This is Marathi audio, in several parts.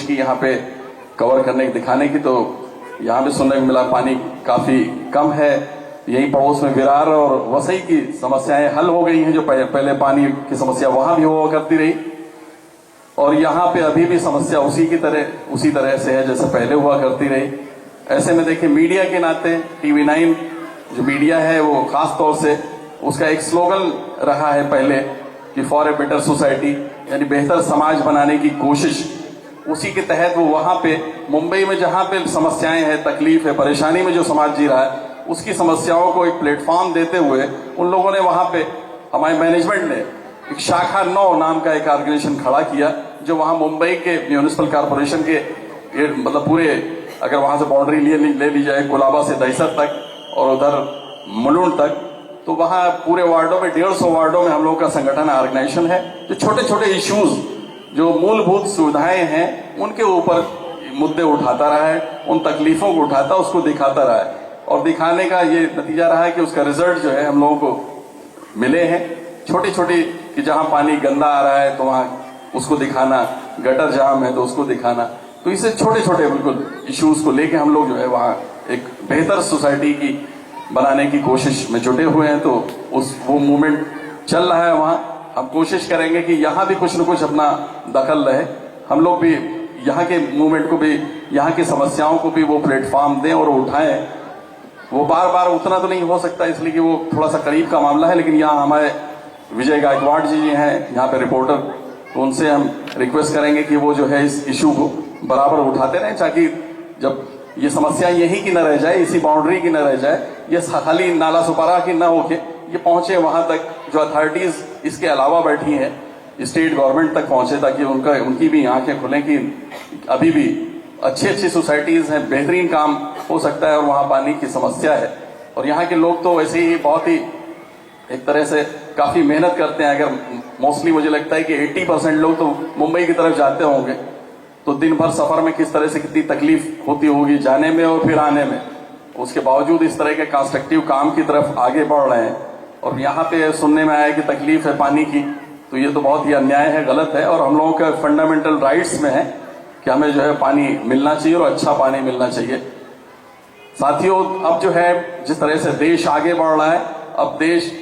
की यहाँ पे कवर करने की, दिखाने की। तो यहाँ भी सुनने को मिला पानी काफी कम है। यही पड़ोस में विरार और वसई की समस्याएं हल हो गई हैं, जो पहले पानी की समस्या वहां भी हुआ करती रही, और यहाँ पे अभी भी समस्या उसी तरह से है जैसे पहले हुआ करती रही। ऐसे में देखिए, मीडिया के नाते TV9 जो मीडिया है वो खास तौर से उसका एक स्लोगन रहा है पहले कि फॉर ए बेटर सोसाइटी, यानी बेहतर समाज बनाने की कोशिश। उसी के तहत वो वहां पे मुंबई में जहां पे समस्याएं हैं, तकलीफ है, परेशानी में जो समाज जी रहा है, उसकी समस्याओं को एक प्लेटफॉर्म देते हुए उन लोगों ने वहां पे, हमारे मैनेजमेंट ने एक शाखा 9 नाम का एक ऑर्गेनाइजेशन खड़ा किया, जो वहां मुंबई के म्यूनिसिपल कॉर्पोरेशन के मतलब पूरे, अगर वहां से बाउंड्री ले ली जाए कोलाबा से दहिसर तक और उधर मुलुंड तक, तो वहां पूरे वार्डों में 150 वार्डों में हम लोगों का संगठन ऑर्गेनाइजेशन है, जो छोटे छोटे इश्यूज, जो मूलभूत सुविधाएं हैं, उनके ऊपर मुद्दे उठाता रहा है, उन तकलीफों को उठाता, उसको दिखाता रहा है। और दिखाने का ये नतीजा रहा है कि उसका रिजल्ट जो है हम लोगों को मिले हैं। छोटी छोटी, कि जहां पानी गंदा आ रहा है तो वहां उसको दिखाना, गटर जाम है तो उसको दिखाना। तो इसे छोटे छोटे बिल्कुल इश्यूज को लेके हम लोग जो है वहां एक बेहतर सोसाइटी की बनाने की कोशिश में जुटे हुए हैं। तो वो मूवमेंट चल रहा है वहां। हम कोशिश करेंगे कि यहाँ भी कुछ न कुछ अपना दखल रहे, हम लोग भी यहाँ के मूवमेंट को भी, यहाँ की समस्याओं को भी वो प्लेटफॉर्म दें और उठाएं। वो बार बार उतना तो नहीं हो सकता, इसलिए कि वो थोड़ा सा करीब का मामला है, लेकिन यहाँ हमारे विजय गायकवाड़ जी हैं यहाँ पे रिपोर्टर, तो उनसे हम रिक्वेस्ट करेंगे कि वो जो है इस इशू को बराबर उठाते रहें, ताकि जब ये समस्या यही की न रह जाए, इसी बाउंड्री की न रह जाए, ये खाली नाला सुपारा की न होके ये पहुंचे वहां तक, जो अथॉरिटीज इसके अलावा बैठी हैं, स्टेट गवर्नमेंट तक पहुंचे, ताकि उनकी भी आंखें खुलें कि अभी भी अच्छी सोसाइटीज हैं, बेहतरीन काम हो सकता है और वहां पानी की समस्या है। और यहाँ के लोग तो वैसे ही बहुत ही एक तरह से काफी मेहनत करते हैं। अगर मोस्टली मुझे लगता है कि 80% लोग तो मुंबई की तरफ जाते होंगे, तो दिन भर सफर में किस तरह से कितनी तकलीफ होती होगी जाने में और फिर आने में, उसके बावजूद इस तरह के कंस्ट्रक्टिव काम की तरफ आगे बढ़ रहे हैं। और यहाँ पे सुनने में आया कि तकलीफ है पानी की, तो ये तो बहुत ही अन्याय है, गलत है, और हम लोगों के फंडामेंटल राइट्स में है कि हमें जो है पानी मिलना चाहिए और अच्छा पानी मिलना चाहिए। साथियों, अब जो है जिस तरह से देश आगे बढ़ रहा है, अब देश,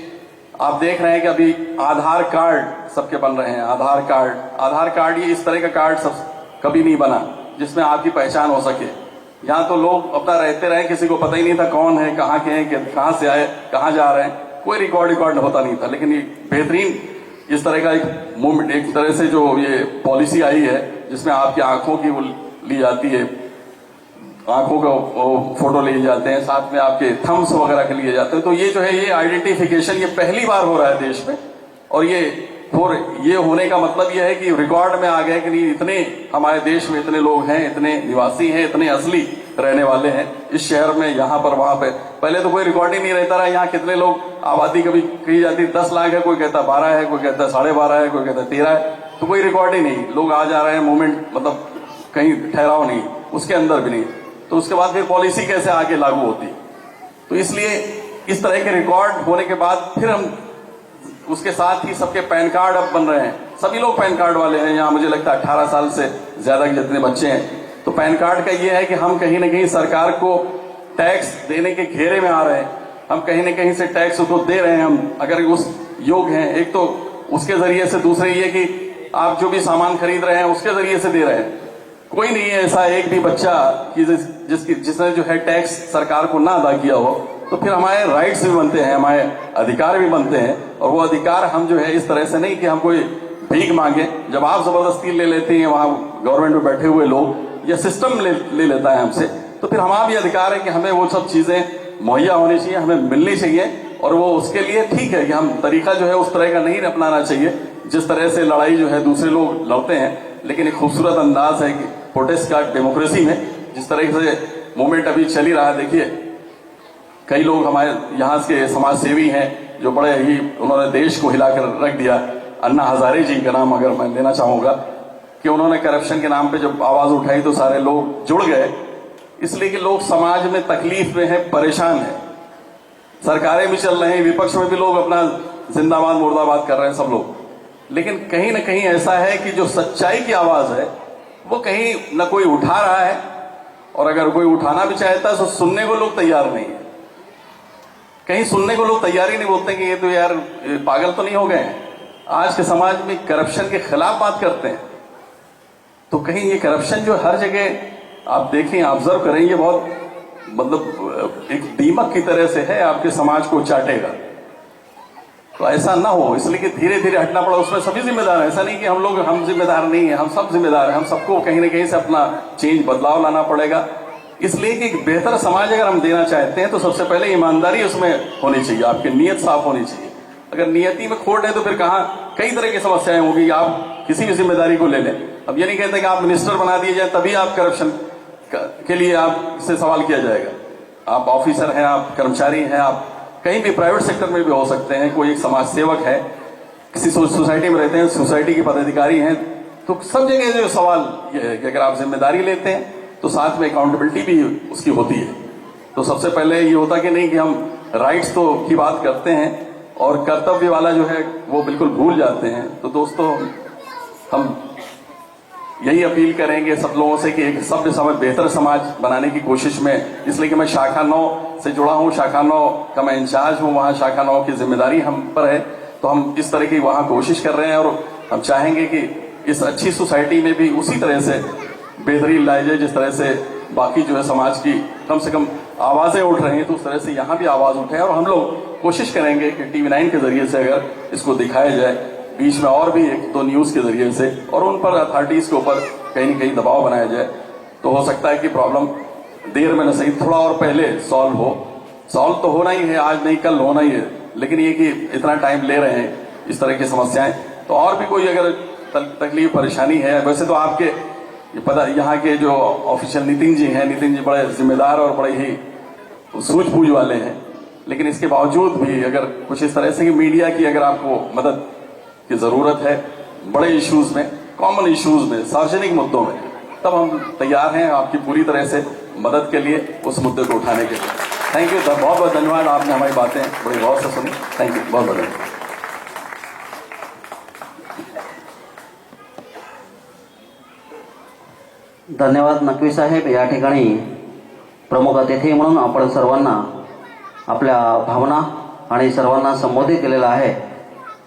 आप देख रहे हैं कि अभी आधार कार्ड सबके बन रहे हैं। आधार कार्ड ये इस तरह का कार्ड सब कभी नहीं बना जिसमें आपकी पहचान हो सके। यहाँ तो लोग अपना रहते रहे, किसी को पता ही नहीं था कौन है, कहाँ के हैं, कहाँ से आए, कहाँ जा रहे हैं, कोई रिकॉर्ड होता नहीं था। लेकिन ये बेहतरीन इस तरह का एक मूवमेंट, एक तरह से जो ये पॉलिसी आई है, जिसमें आपकी आंखों की वो ली जाती है, आंखों का फोटो लिए जाते हैं, साथ में आपके थम्स वगैरह के लिए जाते हैं। तो ये जो है ये आइडेंटिफिकेशन ये पहली बार हो रहा है देश में, और ये होने का मतलब ये है कि रिकॉर्ड में आ गए कि नहीं, इतने हमारे देश में इतने लोग हैं, इतने निवासी हैं, इतने असली रहने वाले हैं इस शहर में, यहाँ पर वहां पे। पहले तो कोई रिकॉर्ड ही नहीं रहता रहा, यहाँ कितने लोग, आबादी कभी कही जाती 10 लाख है, कोई कहता 12 है, कोई कहता 12.5 है, कोई कहता 13 है, तो कोई रिकॉर्ड ही नहीं। लोग आ जा रहे हैं, मूवमेंट मतलब कहीं ठहराव नहीं, उसके अंदर भी नहीं। तो उसके बाद फिर पॉलिसी कैसे आगे लागू होती। तो इसलिए इस तरह के रिकॉर्ड होने के बाद फिर हम उसके साथ ही सबके पैन कार्ड अब बन रहे हैं, सभी लोग पैन कार्ड वाले हैं यहाँ। मुझे लगता है 18 साल से ज्यादा के जितने बच्चे हैं, तो पैन कार्ड का ये है कि हम कहीं ना कहीं सरकार को टैक्स देने के घेरे में आ रहे हैं, हम कहीं ना कहीं से टैक्स उसको दे रहे हैं, हम अगर उस योग हैं। एक तो उसके जरिए से, दूसरे ये कि आप जो भी सामान खरीद रहे हैं उसके जरिए से दे रहे हैं। कोई नहीं है ऐसा एक भी बच्चा कि जिसने जो है टैक्स सरकार को ना अदा किया हो। तो फिर हमारे राइट्स भी बनते हैं, हमारे अधिकार भी बनते हैं, और वो अधिकार हम जो है इस तरह से नहीं कि हम कोई भीख मांगे। जब आप जबरदस्ती ले लेते हैं, वहां गवर्नमेंट में बैठे हुए लोग या सिस्टम ले लेता है हमसे, तो फिर हमारा भी अधिकार है कि हमें वो सब चीजें मुहैया होनी चाहिए, हमें मिलनी चाहिए। और वो उसके लिए ठीक है कि हम तरीका जो है उस तरह का नहीं अपनाना चाहिए जिस तरह से लड़ाई जो है दूसरे लोग लड़ते हैं। लेकिन एक खूबसूरत अंदाज है कि प्रोटेस्ट का डेमोक्रेसी में जिस तरह से मूवमेंट अभी चल ही रहा है। देखिए, कई लोग हमारे यहाँ के समाज सेवी हैं जो बड़े ही, उन्होंने देश को हिलाकर रख दिया। अन्ना हजारे जी का नाम अगर मैं लेना चाहूंगा कि उन्होंने करप्शन के नाम पे जब आवाज उठाई तो सारे लोग जुड़ गए, इसलिए कि लोग समाज में तकलीफ में हैं, परेशान हैं। सरकारें भी चल रहे हैं, विपक्ष में भी लोग अपना जिंदाबाद मुर्दाबाद कर रहे हैं सब लोग। लेकिन कहीं ना कहीं ऐसा है कि जो सच्चाई की आवाज है वो कहीं न कोई उठा रहा है, और अगर कोई उठाना भी चाहता है तो सुनने को लोग तैयार नहीं है। कहीं सुनने को लोग तैयार ही नहीं, बोलते कि ये तो यार पागल तो नहीं हो गए हैं। आज के समाज में करप्शन के खिलाफ बात करते हैं, तो कहीं ये करप्शन जो हर जगह आप देखें, ऑब्जर्व करें, ये बहुत मतलब एक दीमक की तरह से है, आपके समाज को चाटेगा। तो ऐसा ना हो, इसलिए कि धीरे धीरे हटना पड़ा। उसमें सभी जिम्मेदार हैं, ऐसा नहीं कि हम जिम्मेदार नहीं है, हम सब जिम्मेदार हैं। हम सबको कहीं ना कहीं से अपना चेंज, बदलाव लाना पड़ेगा। इसलिए कि एक बेहतर समाज अगर हम देना चाहते हैं तो सबसे पहले ईमानदारी उसमें होनी चाहिए, आपकी नीयत साफ होनी चाहिए। अगर नियति में खोट है तो फिर कहाँ कई तरह की समस्याएं होगी। आप किसी भी जिम्मेदारी को ले लें। अब ये नहीं कहते कि आप मिनिस्टर बना दिए जाए तभी आप करप्शन के लिए आपसे सवाल किया जाएगा। आप ऑफिसर हैं, आप कर्मचारी हैं, आप कहीं भी प्राइवेट सेक्टर में भी हो सकते हैं। कोई एक समाज सेवक है, किसी सोसाइटी में रहते हैं, सोसाइटी के पदाधिकारी हैं, तो सब जगह जो सवाल ये है कि अगर आप जिम्मेदारी लेते हैं तो साथ में अकाउंटेबिलिटी भी उसकी होती है। तो सबसे पहले ये होता कि नहीं कि हम राइट्स तो की बात करते हैं और कर्तव्य वाला जो है वो बिल्कुल भूल जाते हैं। तो दोस्तों, हम यही अपील करेंगे सब लोगों से कि एक सभ्य समाज, बेहतर समाज बनाने की कोशिश में, इसलिए कि मैं शाखा 9 से जुड़ा हूं, शाखा 9 का मैं इंचार्ज हूं, वहां शाखा 9 की जिम्मेदारी हम पर है। तो हम इस तरह की वहां कोशिश कर रहे हैं और हम चाहेंगे कि इस अच्छी सोसाइटी में भी उसी तरह से बेहतरीन लाई जाए जिस तरह से बाकी जो है समाज की कम से कम आवाजें उठ रही हैं, तो उस तरह से यहाँ भी आवाज उठे। और हम लोग कोशिश करेंगे कि TV9 के जरिए से अगर इसको दिखाया जाए, बीच में और भी 1-2 न्यूज के जरिए से, और उन पर अथॉरिटीज के ऊपर कहीं न कहीं दबाव बनाया जाए, तो हो सकता है कि प्रॉब्लम देर में न सही थोड़ा और पहले सॉल्व हो। सॉल्व तो होना ही है, आज नहीं कल होना ही है, लेकिन ये कि इतना टाइम ले रहे हैं इस तरह की समस्याएं, तो और भी कोई अगर तकलीफ परेशानी है। वैसे तो आपके पता, यहाँ के जो ऑफिशियल नितिन जी हैं, नितिन जी बड़े जिम्मेदार और बड़े ही सूझबूझ वाले हैं, लेकिन इसके बावजूद भी अगर कुछ इस तरह से कि मीडिया की अगर आपको मदद की जरूरत है बड़े इश्यूज में, कॉमन इश्यूज में, सार्वजनिक मुद्दों में, तब हम तैयार हैं आपकी पूरी तरह से मदद के लिए, उस मुद्दे को उठाने के लिए। थैंक यू, बहुत बहुत धन्यवाद। आपने हमारी बातें बड़ी गौर से सुनी। थैंक यू, बहुत बहुत धन्यवाद। धन्यवाद नक्वी साहेब। या ठिकाणी प्रमुख अतिथी म्हणून आपण सर्वांना आपल्या भावना आणि सर्वांना संबोधित केलेलं आहे।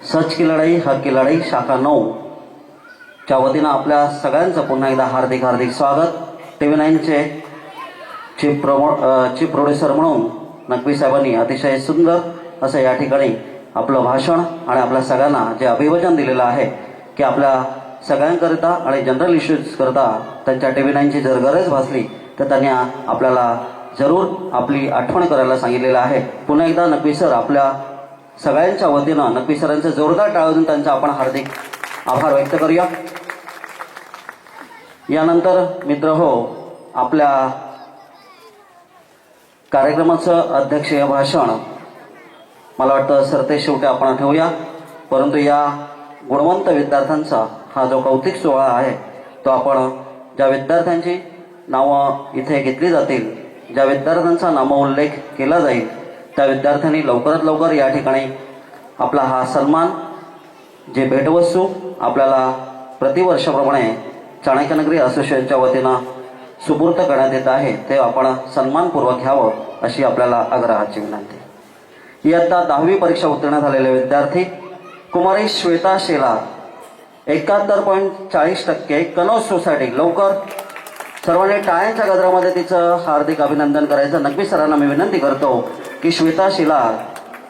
सच की लढाई, हक की लढाई शाखा 9 च्या वतीनं आपल्या सगळ्यांचं पुन्हा एकदा हार्दिक हार्दिक स्वागत। TV9 चे चीफ प्रोड्युसर म्हणून नक्वी साहेबांनी अतिशय सुंदर असं या ठिकाणी आपलं भाषण आणि आपल्या सगळ्यांना जे अभिवादन दिलेलं आहे की आपल्या सगळ्यांकरिता आणि जनरल इश्यूज करता त्यांच्या TV9 ची जर गरज भासली तर त्यांनी आपल्याला जरूर आपली आठवण करायला सांगितलेलं आहे। पुन्हा एकदा नक्वी सर आपल्या सगळ्यांच्या वतीनं नक्वी सरांचे जोरदार टाळ्या देऊन त्यांचा आपण हार्दिक आभार व्यक्त करूया। यानंतर मित्र हो, आपल्या कार्यक्रमाचं अध्यक्षीय भाषण मला वाटतं सरते शेवटी आपण ठेवूया, परंतु या गुणवंत विद्यार्थ्यांचा हा जो कौतिक सोहळा आहे तो आपण ज्या विद्यार्थ्यांची नावं इथे घेतली जातील, ज्या विद्यार्थ्यांचा नामोल्लेख केला जाईल, त्या विद्यार्थ्यांनी लवकरात लवकर या ठिकाणी आपला हा सन्मान, जे भेटवस्तू आपल्याला प्रतिवर्षाप्रमाणे चाणक्यनगरी असोसिएशनच्या वतीनं सुपूर्द करण्यात येत आहे ते आपण सन्मानपूर्वक घ्यावं अशी आपल्याला आग्रहाची विनंती। इयत्ता 10वी परीक्षा उत्तीर्ण झालेले विद्यार्थी कुमारी श्वेता शेलार 71.40% कनौज सोसायटी। लवकर सर्वांनी टाळ्यांच्या गजरामध्ये तिचं हार्दिक अभिनंदन करायचं। नक्वी सरांना मी विनंती करतो की श्वेता शेलार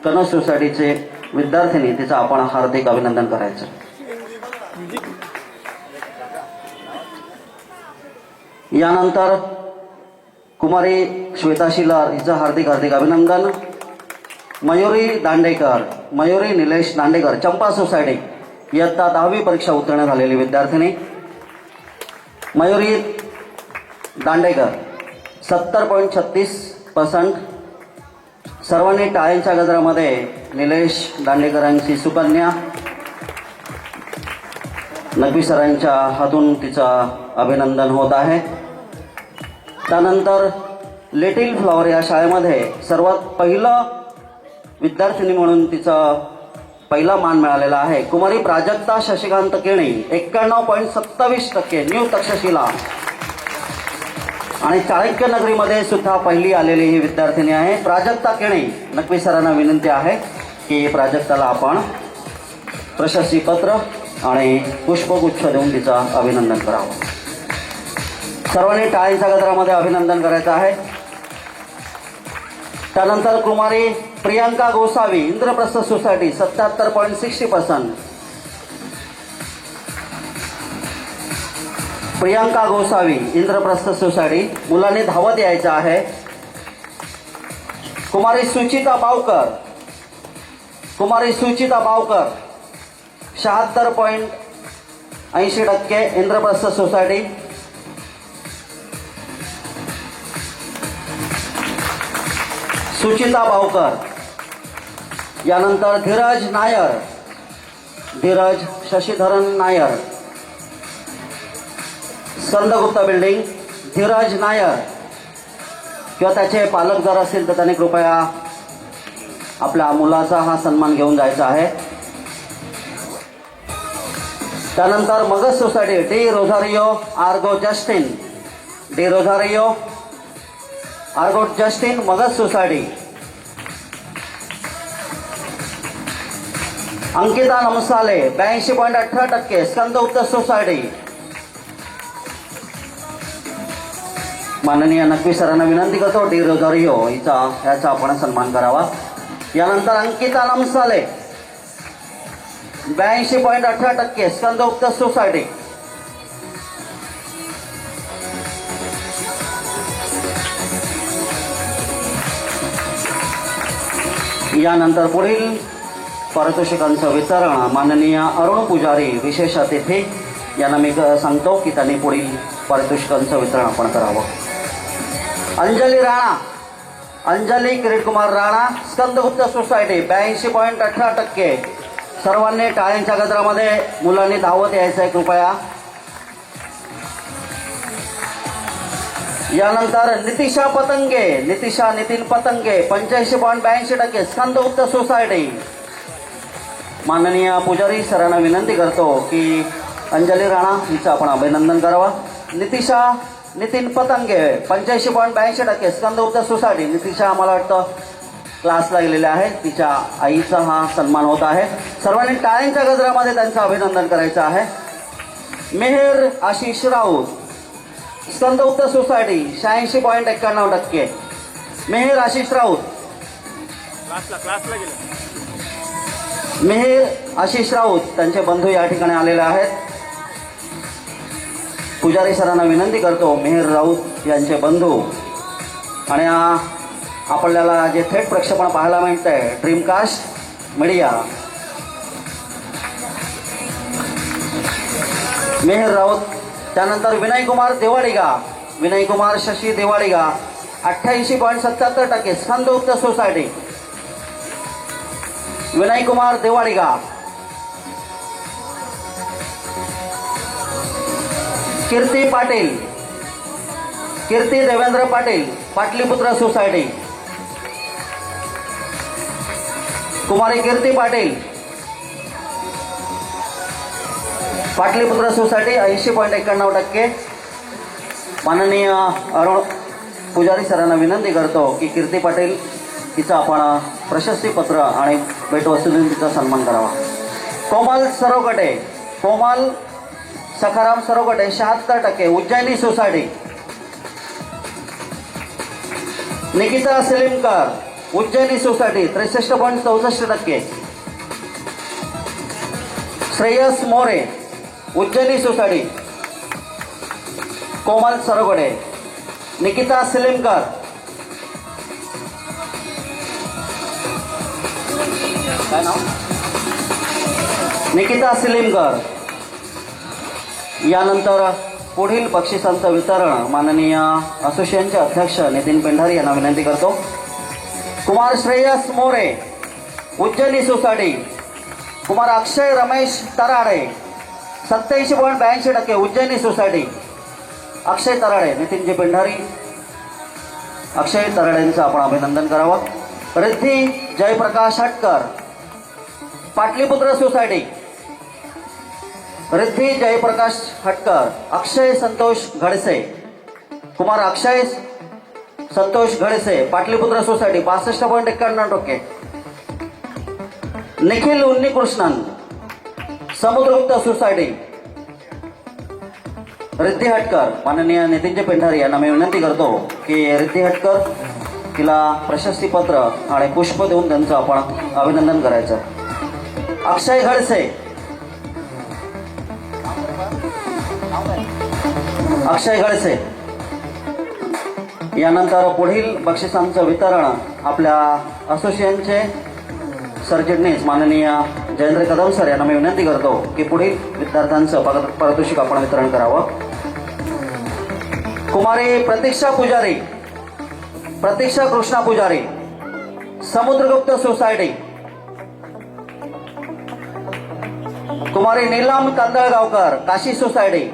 कनौज सोसायटीचे विद्यार्थिनी, तिचं आपण हार्दिक अभिनंदन करायचं। यानंतर कुमारी श्वेता शेलार हिचं हार्दिक हार्दिक अभिनंदन। मयुरी दांडेकर, मयुरी निलेश दांडेकर, चंपा सोसायटी, इयत्ता 10वी परीक्षा उत्तीर्ण झालेली विद्यार्थिनी मयुरी दांडेकर 70.36%। सर्वांनी टाळ्यांच्या गजरामध्ये निलेश दांडेकरांची सुकन्या नक्वी सरांच्या हातून तिचं अभिनंदन होत आहे। त्यानंतर लिटिल फ्लॉवर या शाळेमध्ये सर्वात पहिलं विद्यार्थिनी म्हणून तिचं पहिला मान मिळालेला आहे. कुमारी प्राजक्ता शशिकांत केणी 91.27% न्यू तक्षशिला. आणि चाणक्य नगरीमध्ये सुद्धा पहिली आलेली ही विद्यार्थिनी आहे प्राजक्ता केणी. नक्वी सरांना विनंती आहे की प्राजक्ताला आपण प्रशस्ती पत्र आणि पुष्पगुच्छ देऊन तिचं अभिनंदन करावं. सर्वांनी टाळींच्या गजरामध्ये अभिनंदन करायचं आहे. त्यानंतर कुमारी प्रियांका गोसावी इंद्रप्रस्थ सोसायटी 77.60%. प्रियांका गोसावी इंद्रप्रस्थ सोसायटी. मुलांनी धावत यायचं आहे. कुमारी सुचिता बावकर. कुमारी सुचिता बावकर 76.80% इंद्रप्रस्थ सोसायटी. सुचिता बावकर. यानंतर धीरज नायर. धीरज शशिधरन नायर संदगुप्ता बिल्डिंग. धीरज नायर किंवा त्याचे पालक जर असतील तर त्यांनी कृपया आपल्या मुलाचा हा सन्मान घेऊन जायचा आहे. त्यानंतर Magadh society D Rozario Argo Justin. D Rozario Argo Justin Magadh society. Ankita Namsale 82.18% Skandagupta society. माननीय नक्वी सरांना विनंती करतो डी रोझारियो याचा आपण सन्मान करावा. यानंतर अंकिता नमसाले 82.18% स्कंदगुप्त सोसायटी. यानंतर पुढील पारितोषिकांचं वितरण माननीय अरुण पुजारी विशेष अतिथी यांना मी सांगतो की त्यांनी पुढील पारितोषिकांचं वितरण आपण करावं. अंजली राणा. अंजली किरीटकुमार राणा स्कंदगुप्त सोसायटी 82.18%. सर्वांनी टाळ्यांच्या गजरामध्ये मुलांनी धावत यायचं आहे कृपया. यानंतर नितिशा पतंगे. नितिशा नितीन पतंगे 85.82% स्कंदगुप्त सोसायटी. माननीय पुजारी सरांना विनंती करतो की अंजली राणा हिचं आपण अभिनंदन करावं. नितिशा नितीन पतंगे 85.82% स्कंदगुप्त सोसायटी. नितिशा मला वाटतं क्लासला गेलेले आहे. तिच्या आईचा हा सन्मान होत आहे. सर्वांनी टाळ्यांच्या गजरामध्ये त्यांचं अभिनंदन करायचं आहे. मेहर आशिष राऊत स्कंदगुप्त सोसायटी 86.91%. मेहर आशिष राऊत. मेहर आशिष राऊत त्यांचे बंधू या ठिकाणी आलेले आहेत. पुजारी सरांना विनंती करतो मेहर राऊत यांचे बंधू आणि आपल्याला जे थेट प्रक्षेपण पाहायला मिळतंय ड्रीमकास्ट मीडिया. मेहर राऊत. त्यानंतर विनयकुमार देवाडिगा. विनयकुमार शशी देवाडिगा 88.77% स्कंदगुप्त सोसायटी. विनयकुमार देवाडिगा. कीर्ती पाटील. कीर्ती देवेंद्र पाटील पाटलीपुत्र सोसायटी. कुमारी कीर्ती पाटील पाटलीपुत्र सोसायटी 80.91%. माननीय अरुण पुजारी सरांना विनंती करतो की कीर्ती पाटील हिचं आपण प्रशस्तीपत्र आणि भेटवस्तू देऊन तिचा सन्मान करावा. Komal Sarogate. Komal Sakharam Sarogate 76% Ujjaini society. Nikita Silimkar Ujjaini society 63.64%. Shreyas More Ujjaini society. Komal Sarogade. Nikita Silimkar. काय नाव? निकिता सिलिमकर. यानंतर पुढील बक्षिसांचं वितरण माननीय असोसिएशनचे अध्यक्ष नितीन पेंढारी यांना विनंती करतो. कुमार श्रेयस मोरे उज्जैनी सोसायटी. कुमार अक्षय रमेश तराडे 87.82% उज्जैनी सोसायटी. अक्षय तराडे. नितीनजी पेंढारी अक्षय तराडेंचं आपण अभिनंदन करावं. रिद्धी जयप्रकाश हटकर पाटलीपुत्र सोसायटी रिद्धी जयप्रकाश हटकर, अक्षय संतोष घडसे, कुमार अक्षय संतोष घडसे, पाटलीपुत्र सोसायटी 65.91%. निखिल उन्नीकृष्णन, समुद्रगुप्त सोसायटी रिद्धी हटकर. माननीय नितीनजी पेंढारी यांना मी विनंती करतो की रिद्धी हटकर तिला प्रशस्तीपत्र आणि पुष्प देऊन त्यांचं आपण अभिनंदन करायचं. अक्षय घडसे, अक्षय घडसे. यानंतर पुढील बक्षिसांचं वितरण आपल्या असोसिएशनचे सरचिटणीस माननीय जयेंद्र कदम सर यांना मी विनंती करतो की पुढील विद्यार्थ्यांचं पारितोषिक आपण वितरण करावं. कुमारी प्रतीक्षा पुजारी, प्रतीक्षा कृष्णा पुजारी, समुद्रगुप्त सोसायटी. कुमारी नीलम कांदळगावकर, काशी सोसायटी.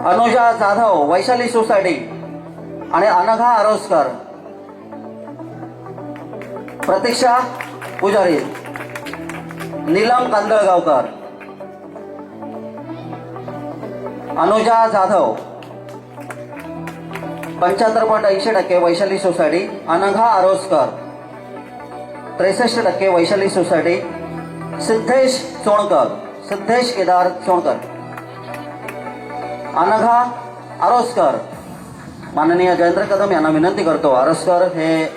अनुजा जाधव, वैशाली सोसायटी आणि अनघा आरोसकर. प्रतीक्षा पुजारी, नीलम कांदळगावकर, अनुजा जाधव 75.80% वैशाली सोसायटी. अनघा आरोसकर 63% वैशाली सोसायटी. सिद्धेश चोणकर, सिद्धेश केदार चोणकर, अनघा आरोसकर. माननीय जयेंद्र कदम यांना विनंती करतो, आरोसकर हे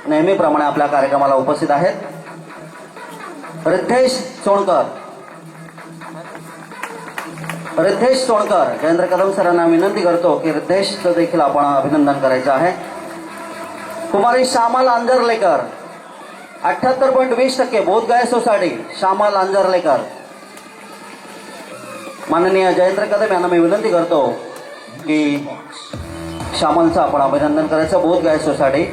नेहमीप्रमाणे आपल्या कार्यक्रमाला उपस्थित आहेत. रिद्धेश चोणकर, रिद्धेश चोणकर. जयेंद्र कदम सरांना विनंती करतो की रिद्धेशचं देखील आपण अभिनंदन करायचं आहे. कुमारी श्यामल आंजरलेकर 78.20% बोधगया सोसायटी. श्यामल आंजरलेकर. माननीय जयेंद्र कदम यांना मी विनंती करतो की श्यामलचं आपण अभिनंदन करायचं. बोधगया सोसायटी.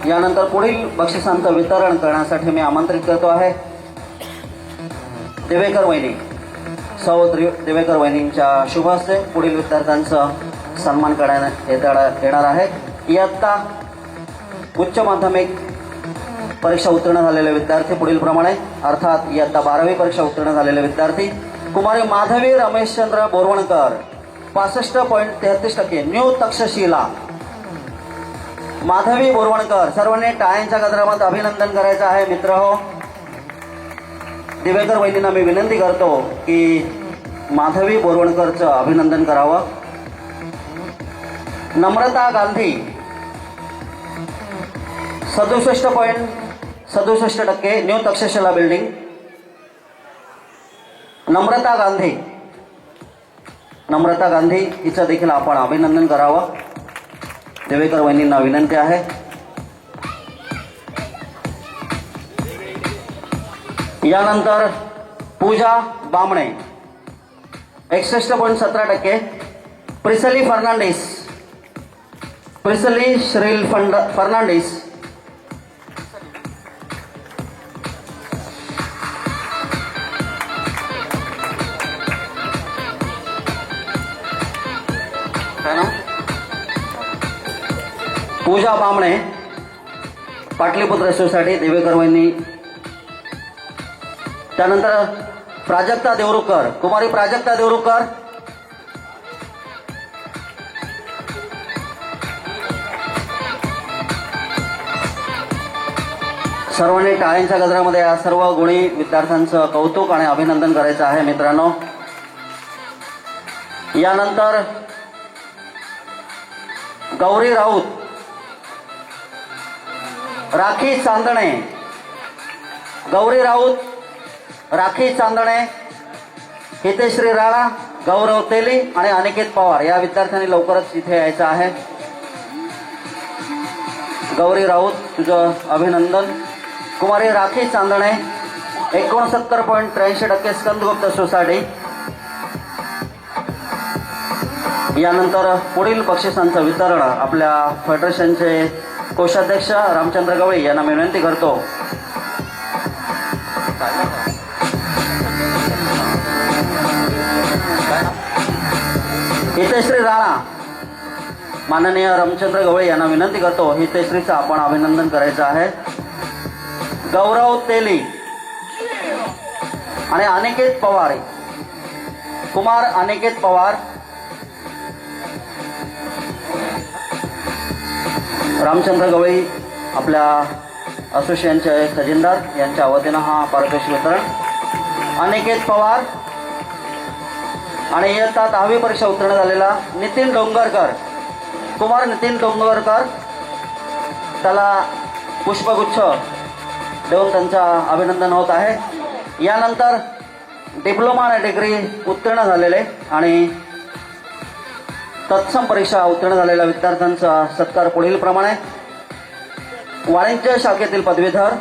यानंतर पुढील बक्षिसांचं वितरण करण्यासाठी मी आमंत्रित करतो आहे देवेकर वहिनी, सौ देवेकर वहिनींच्या शुभ हस्ते पुढील विद्यार्थ्यांचा सन्मान करण्यात येणार आहे. इयत्ता उच्च माध्यमिक परीक्षा उत्तीर्ण झालेले विद्यार्थी पुढील प्रमाणे, अर्थात इयत्ता 12वी परीक्षा उत्तीर्ण झालेले विद्यार्थी. कुमारी माधवी रमेशचंद्र बोरवणकर 65.33%. न्यू तक्षशिला. माधवी बोरवणकर. सर्वांनी टाळ्यांच्या गजरामध्ये अभिनंदन करायचं आहे. मित्र हो, दिवेकर वहिनींना मी विनंती करतो की माधवी बोरवणकरचं अभिनंदन करावं. नम्रता गांधी 67.67%. New Takshashila building. नम्रता गांधी, नम्रता गांधी हिचं देखील आपण अभिनंदन करावं. देवेकर वहिनींना विनंती आहे. यानंतर पूजा बामणे 61.17%. प्रिसली फर्नांडिस, प्रिसली श्रील फर्नांडिस. पूजा बामणे, पाटलीपुत्र सोसायटी. देवेकर वहिनी. त्यानंतर प्राजक्ता देवरुकर, कुमारी प्राजक्ता देवरुकर. सर्वांनी टाळ्यांच्या गजरामध्ये या सर्व गुणी विद्यार्थ्यांचं कौतुक आणि अभिनंदन करायचं आहे मित्रांनो. यानंतर गौरी राऊत, राखी चांदणे. गौरी राऊत, राखी चांदणे, हितेश्री राणा, गौरव तेली आणि अनिकेत पवार या विद्यार्थ्यांनी लवकरच इथे यायचं आहे. गौरी राऊत तुझं अभिनंदन. कुमारी राखी चांदणे 69.83% स्कंदगुप्त सोसायटी. यानंतर पुढील बक्षिसांचं वितरण आपल्या फेडरेशनचे कोषाध्यक्ष रामचंद्र गवळी यांना मी विनंती करतो. हितेश्री राणा माननीय रामचंद्र गवळी यांना विनंती करतो हितेश्रीचं आपण अभिनंदन करायचं आहे. गौरव तेली आणि अनिकेत पवार, कुमार अनिकेत पवार. रामचंद्र गवळी आपल्या असोसिएशनचे खजिनदार यांच्या वतीनं हा पारितोषिक वितरण. अनिकेत पवार आणि इयत्ता 10वी परीक्षा उत्तीर्ण झालेला नितीन डोंगरकर, कुमार नितीन डोंगरकर, त्याला पुष्पगुच्छ देऊन त्यांचं अभिनंदन होत आहे. यानंतर डिप्लोमा आणि डिग्री उत्तीर्ण झालेले आणि तत्सम परीक्षा उत्तीर्ण झालेल्या विद्यार्थ्यांचा सत्कार पुढील प्रमाणे. वाणिज्य शाखेतील पदवीधर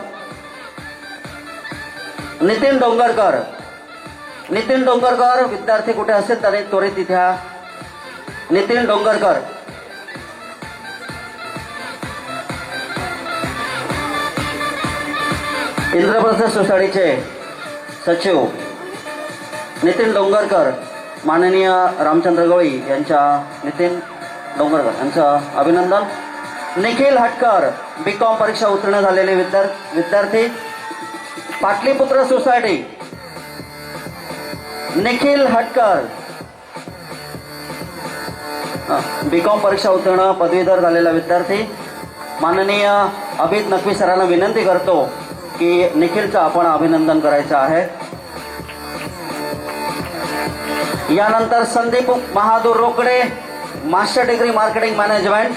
नितीन डोंगरकर. नितीन डोंगरकर विद्यार्थी कुठे असेल तरी त्वरित तिथे या. नितीन डोंगरकर. इंद्रप्रस्थ सोसायटीचे सचिव नितीन डोंगरकर, माननीय रामचंद्र गवळी यांच्या नितीन डोंगरकर यांचं अभिनंदन. निखिल हटकर बीकॉम परीक्षा उत्तीर्ण झालेले विद्यार्थी पाटलीपुत्र सोसायटी. निखिल हटकर बीकॉम परीक्षा उत्तीर्ण पदवीधर झालेला विद्यार्थी. माननीय अभित नक्वी सरांना विनंती करतो की निखिलचं आपण अभिनंदन करायचं आहे. यानंतर Sandeep Mahadur Rokade, master degree marketing management.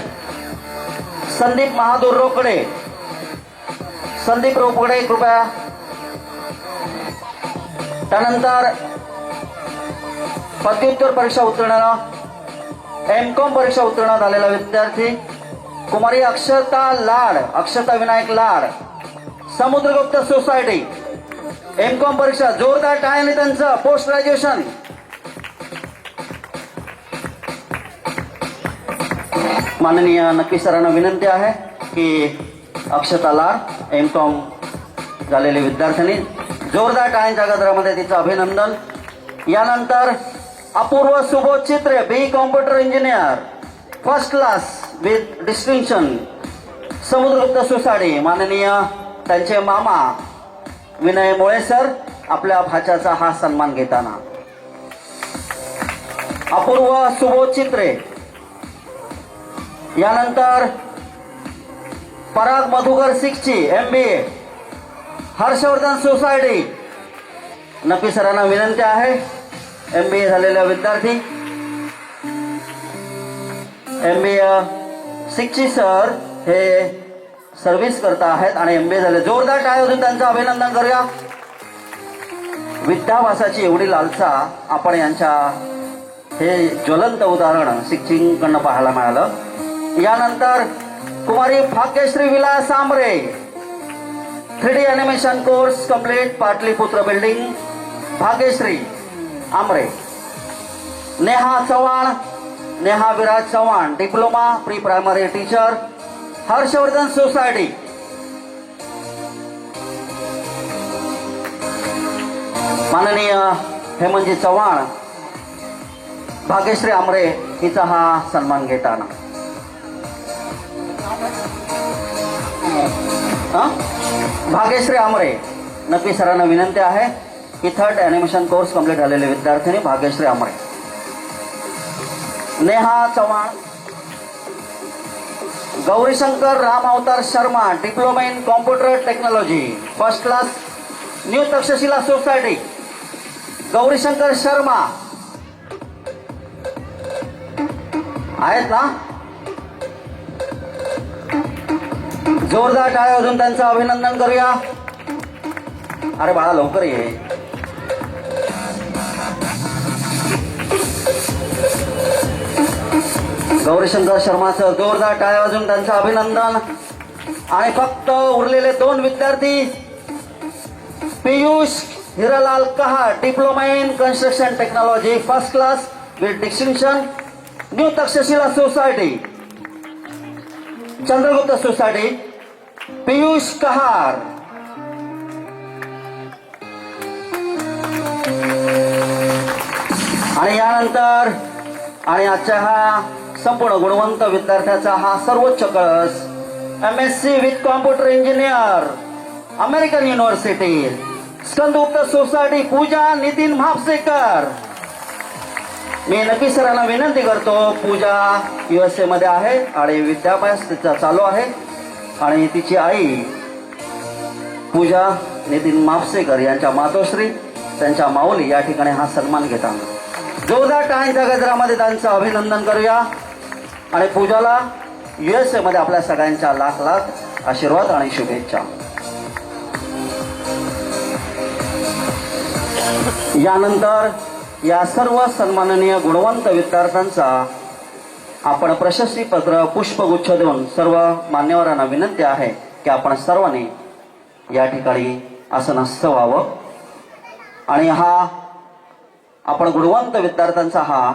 Sandeep Mahadur Rokade. Sandeep Rokade कृपया. त्यानंतर पदव्युत्तर परीक्षा उत्तीर्ण, एमकॉम परीक्षा उत्तीर्ण झालेला विद्यार्थी कुमारी अक्षता लाड, अक्षता विनायक लाड, समुद्रगुप्त सोसायटी. एमकॉम परीक्षा जोरदार टाळ्याने त्यांचं पोस्ट ग्रॅज्युएशन. माननीय नक्की सरांना विनंती आहे की अक्षता लाड एमकॉम झालेले विद्यार्थ्यांनी जोरदार टाळ्यांच्या गजरामध्ये तिचं अभिनंदन. यानंतर Apurva Subodh Chitre, B computer engineer, first class with distinction, Samudragupta society. माननीय त्यांचे मामा विनय मोळे सर आपल्या भाच्याचा हा सन्मान घेताना. अपूर्व सुबोध चित्रे. यानंतर पराग मधुकर सिक्सची MBA, हर्षवर्धन सोसायटी. नक्की सरांना विनंती आहे MBA झालेला विद्यार्थी. MBA सिक्सची सर हे सर्व्हिस करता आहेत आणि MBA झाले. जोरदार टाळ्या त्यांचं अभिनंदन करूया. विद्याभ्यासाची एवढी लालसा आपण यांच्या हे ज्वलंत उदाहरण सिक्सकडनं पाहायला मिळालं. यानंतर Kumari Bhagyashree Vilas Amre, 3D animation course complete, Pataliputra building. Bhagyashree Amre. Neha Chavan, Neha Viraj Chavan, diploma pre primary teacher, Harshavardhan society. माननीय हेमंतजी चव्हाण, भाग्यश्री आमरे हिचा हा सन्मान घेताना. भाग्यश्री आमरे. नक्की सरांना विनंती आहे की 3rd ॲनिमेशन कोर्स कंप्लीट झालेले विद्यार्थिनी भाग्यश्री आमरे. नेहा चव्हाण. गौरीशंकर राम अवतार Sharma, diploma in computer technology, first class, new Takshashila society. Gaurishankar Sharma आहेत ना? जोरदार टाळ्या वाजवून त्यांचं अभिनंदन करूया. अरे बाळा लवकर ये. गौरीशंकर शर्माचं जोरदार टाळ्या वाजवून त्यांचं अभिनंदन. आणि फक्त उरलेले 2 विद्यार्थी, Piyush Hiralal Kahar, diploma in construction technology, first class with distinction, new Takshashila society, Chandragupta society. Piyush Kahar. आणि यानंतर आणि आजच्या हा संपूर्ण गुणवंत विद्यार्थ्याचा हा सर्वोच्च कळस MSc with computer engineer, American university, Skandagupta society, Pooja Nitin Mhapsekar. मी नक्की सरांना विनंती करतो, पूजा USA मध्ये आहे आणि विद्याभ्यास तिचा चालू आहे आणि तिची आई पूजा नितीन म्हापसेकर यांच्या मातोश्री, त्यांच्या माऊली या ठिकाणी हा सन्मान घेतात. जोरदार टाळ्यांच्या गजरामध्ये त्यांचं अभिनंदन करूया आणि पूजाला USA मध्ये आपल्या सगळ्यांच्या लाख लाख आशीर्वाद आणि शुभेच्छा. यानंतर या सर्व सन्माननीय गुणवंत विद्यार्थ्यांचा आपण प्रशस्तीपत्र पुष्पगुच्छ देऊन सर्व मान्यवरांना विनंती आहे की आपण सर्वांनी या ठिकाणी आसनस्थ व्हावं आणि हा आपण गुणवंत विद्यार्थ्यांचा हा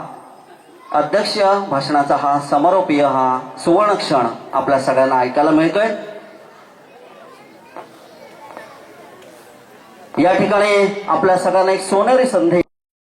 अध्यक्ष भाषणाचा हा समारोपीय हा सुवर्ण क्षण आपल्या सगळ्यांना ऐकायला मिळतोय. या ठिकाणी आपल्या सगळ्यांना एक सोनेरी संधी